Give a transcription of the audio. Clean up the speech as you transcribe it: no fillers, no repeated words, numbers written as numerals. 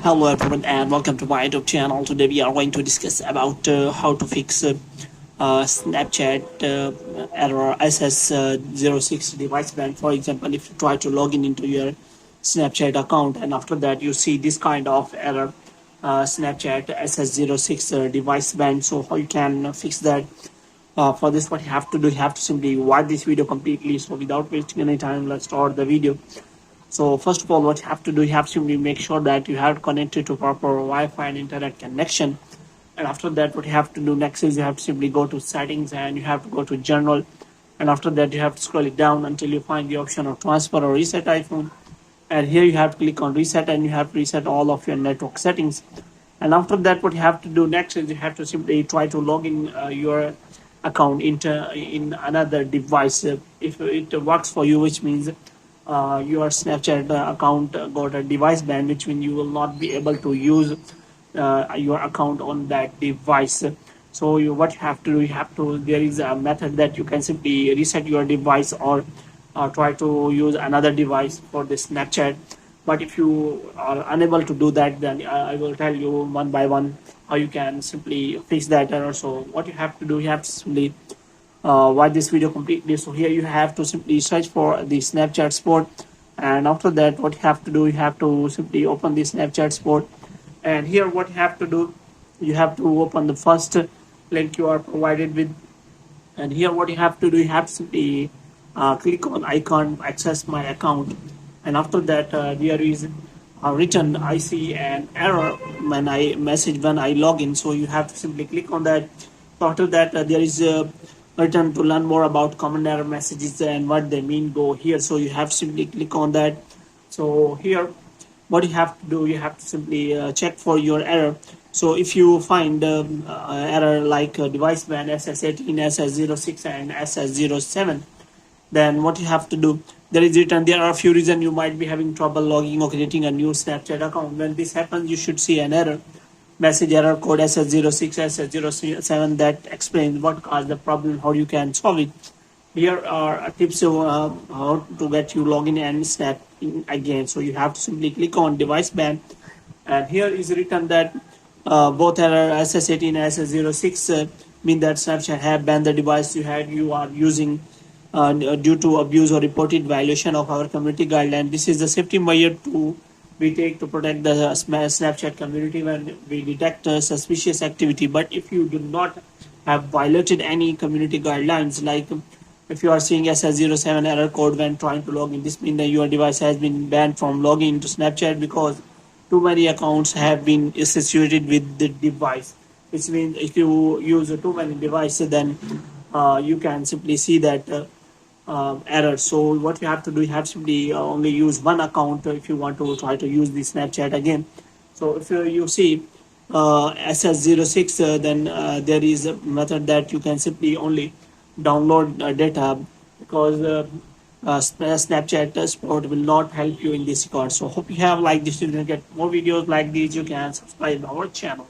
Hello everyone and welcome to my YouTube channel. Today we are going to discuss about how to fix Snapchat error SS06 device ban. For example, if you try to log in into your Snapchat account and after that you see this kind of error, Snapchat SS06 device ban. So how you can fix that? For this, what you have to do, you have to simply watch this video completely. So without wasting any time, let's start the video. So first of all, what you have to do, you have to make sure that you have connected to proper Wi-Fi and internet connection. And after that, what you have to do next is you have to simply go to settings and you have to go to general. And after that, you have to scroll it down until you find the option of transfer or reset iPhone. And here you have to click on reset and you have to reset all of your network settings. And after that, what you have to do next is you have to simply try to log in your account in another device. If it works for you, which means your Snapchat account got a device ban, which means you will not be able to use your account on that device. So what you have to do, there is a method that you can simply reset your device or try to use another device for the Snapchat. But if you are unable to do that, then I will tell you one by one how you can simply fix that error. So what you have to do, you have to simply watch this video completely. So here you have to simply search for the Snapchat Sport, and after that what you have to do, you have to simply open the Snapchat Sport. And here what you have to do, you have to open the first link you are provided with. And here what you have to do, you have to simply click on icon access my account. And after that there is written I see an error when I log in. So you have to simply click on that. So after that there is written to learn more about common error messages and what they mean, go here. So you have to simply click on that. So here what you have to do, you have to simply check for your error. So if you find error like device ban SS18, SS06 and SS07, then what you have to do, there are a few reasons you might be having trouble logging or creating a new Snapchat account. When this happens, you should see an error message, error code SS06, SS07, that explains what caused the problem, how you can solve it. Here are tips of how to get you login and snap in again. So you have to simply click on device ban, and here is written that both error SS18 and SS06 mean that Snapchat have banned the device you are using due to abuse or reported violation of our community guideline. This is the safety measure we take to protect the Snapchat community when we detect suspicious activity. But if you do not have violated any community guidelines, like if you are seeing SS07 error code when trying to log in, this means that your device has been banned from logging into Snapchat because too many accounts have been associated with the device. Which means if you use too many devices, then you can simply see that error. So what you have to do, you have to simply only use one account if you want to try to use the Snapchat again. So if you see SS06, then there is a method that you can simply only download data, because Snapchat Sport will not help you in this regard. So hope you have liked this. You can get more videos like these, you can subscribe our channel.